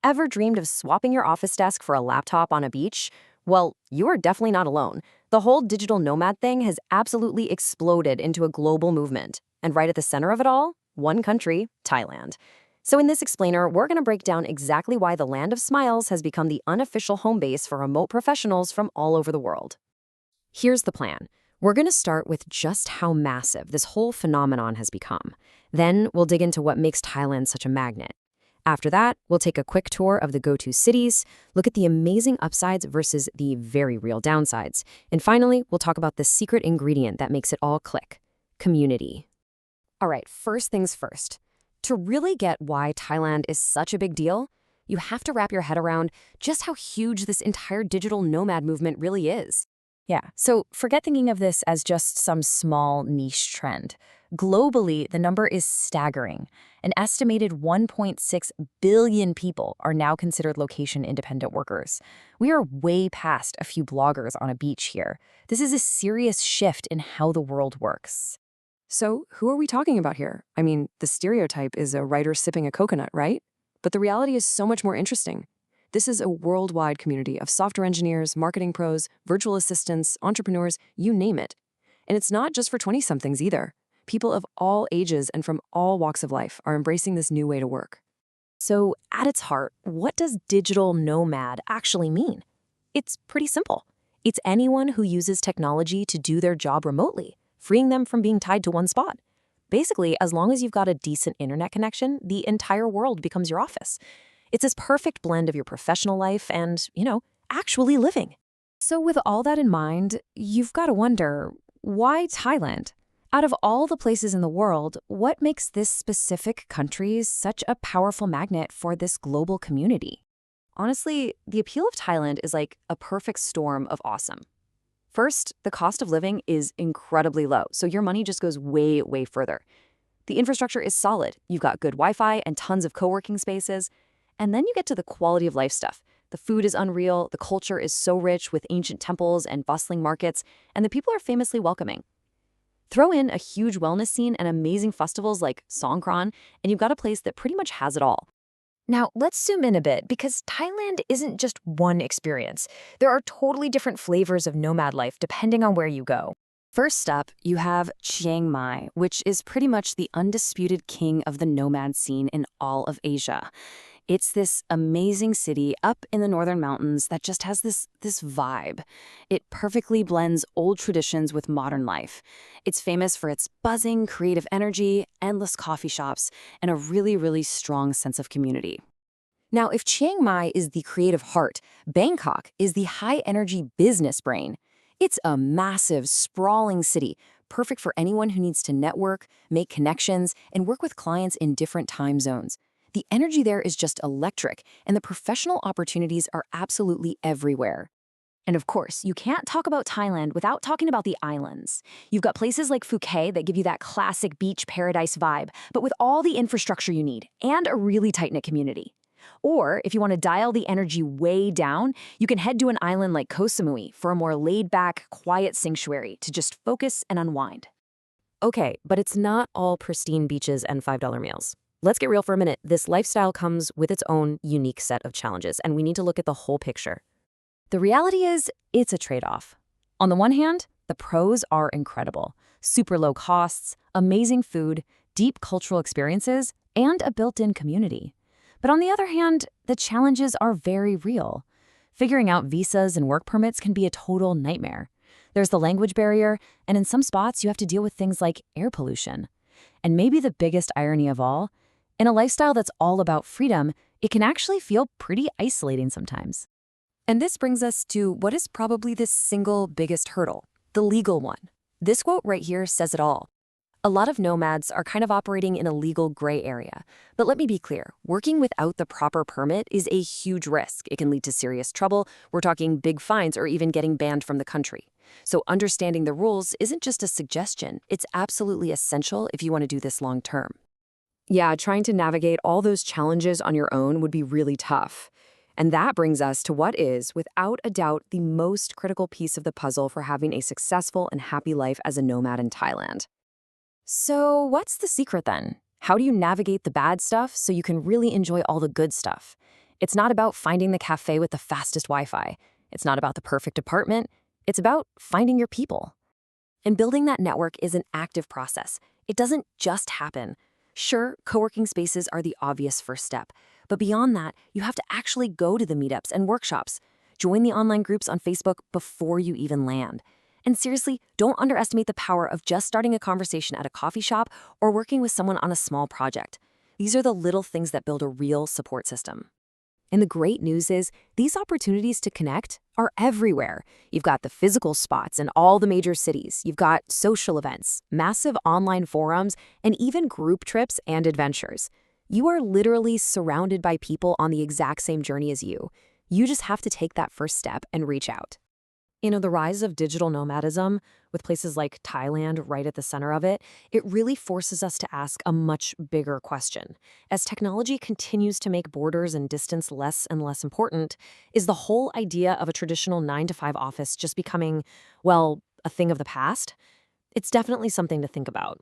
Ever dreamed of swapping your office desk for a laptop on a beach? Well, you are definitely not alone. The whole digital nomad thing has absolutely exploded into a global movement. And right at the center of it all, one country, Thailand. So in this explainer, we're going to break down exactly why the Land of Smiles has become the unofficial home base for remote professionals from all over the world. Here's the plan. We're going to start with just how massive this whole phenomenon has become. Then we'll dig into what makes Thailand such a magnet. After that, we'll take a quick tour of the go-to cities, look at the amazing upsides versus the very real downsides, and finally, we'll talk about the secret ingredient that makes it all click: community. All right, first things first. To really get why Thailand is such a big deal, you have to wrap your head around just how huge this entire digital nomad movement really is. Yeah, so forget thinking of this as just some small niche trend. Globally, the number is staggering. An estimated 1.6 billion people are now considered location-independent workers. We are way past a few bloggers on a beach here. This is a serious shift in how the world works. So, who are we talking about here? I mean, the stereotype is a writer sipping a coconut, right? But the reality is so much more interesting. This is a worldwide community of software engineers, marketing pros, virtual assistants, entrepreneurs, you name it. And it's not just for 20-somethings either. People of all ages and from all walks of life are embracing this new way to work. So, at its heart, what does digital nomad actually mean? It's pretty simple. It's anyone who uses technology to do their job remotely, freeing them from being tied to one spot. Basically, as long as you've got a decent internet connection, the entire world becomes your office. It's this perfect blend of your professional life and, actually living. So with all that in mind, you've got to wonder, why Thailand? Out of all the places in the world, what makes this specific country such a powerful magnet for this global community? Honestly, the appeal of Thailand is like a perfect storm of awesome. First, the cost of living is incredibly low, so your money just goes way, way further. The infrastructure is solid. You've got good Wi-Fi and tons of co-working spaces. And then you get to the quality of life stuff. The food is unreal, the culture is so rich with ancient temples and bustling markets, and the people are famously welcoming. Throw in a huge wellness scene and amazing festivals like Songkran, and you've got a place that pretty much has it all. Now, let's zoom in a bit, because Thailand isn't just one experience. There are totally different flavors of nomad life depending on where you go. First up, you have Chiang Mai, which is pretty much the undisputed king of the nomad scene in all of Asia. It's this amazing city up in the northern mountains that just has this vibe. It perfectly blends old traditions with modern life. It's famous for its buzzing, creative energy, endless coffee shops, and a really, really strong sense of community. Now, if Chiang Mai is the creative heart, Bangkok is the high-energy business brain. It's a massive, sprawling city, perfect for anyone who needs to network, make connections, and work with clients in different time zones. The energy there is just electric, and the professional opportunities are absolutely everywhere. And of course, you can't talk about Thailand without talking about the islands. You've got places like Phuket that give you that classic beach paradise vibe, but with all the infrastructure you need, and a really tight-knit community. Or, if you want to dial the energy way down, you can head to an island like Koh Samui for a more laid-back, quiet sanctuary to just focus and unwind. Okay, but it's not all pristine beaches and $5 meals. Let's get real for a minute. This lifestyle comes with its own unique set of challenges, and we need to look at the whole picture. The reality is, it's a trade-off. On the one hand, the pros are incredible. Super low costs, amazing food, deep cultural experiences, and a built-in community. But on the other hand, the challenges are very real. Figuring out visas and work permits can be a total nightmare. There's the language barrier, and in some spots, you have to deal with things like air pollution. And maybe the biggest irony of all, in a lifestyle that's all about freedom, it can actually feel pretty isolating sometimes. And this brings us to what is probably the single biggest hurdle, the legal one. This quote right here says it all. A lot of nomads are kind of operating in a legal gray area. But let me be clear, working without the proper permit is a huge risk. It can lead to serious trouble. We're talking big fines or even getting banned from the country. So understanding the rules isn't just a suggestion. It's absolutely essential if you want to do this long term. Yeah, trying to navigate all those challenges on your own would be really tough. And that brings us to what is, without a doubt, the most critical piece of the puzzle for having a successful and happy life as a nomad in Thailand. So what's the secret then? How do you navigate the bad stuff so you can really enjoy all the good stuff? It's not about finding the cafe with the fastest Wi-Fi. It's not about the perfect apartment. It's about finding your people. And building that network is an active process. It doesn't just happen. Sure, co-working spaces are the obvious first step, but beyond that, you have to actually go to the meetups and workshops. Join the online groups on Facebook before you even land. And seriously, don't underestimate the power of just starting a conversation at a coffee shop or working with someone on a small project. These are the little things that build a real support system. And the great news is, these opportunities to connect are everywhere. You've got the physical spots in all the major cities. You've got social events, massive online forums, and even group trips and adventures. You are literally surrounded by people on the exact same journey as you. You just have to take that first step and reach out. The rise of digital nomadism, with places like Thailand right at the center of it, it really forces us to ask a much bigger question. As technology continues to make borders and distance less and less important, is the whole idea of a traditional 9-to-5 office just becoming, well, a thing of the past? It's definitely something to think about.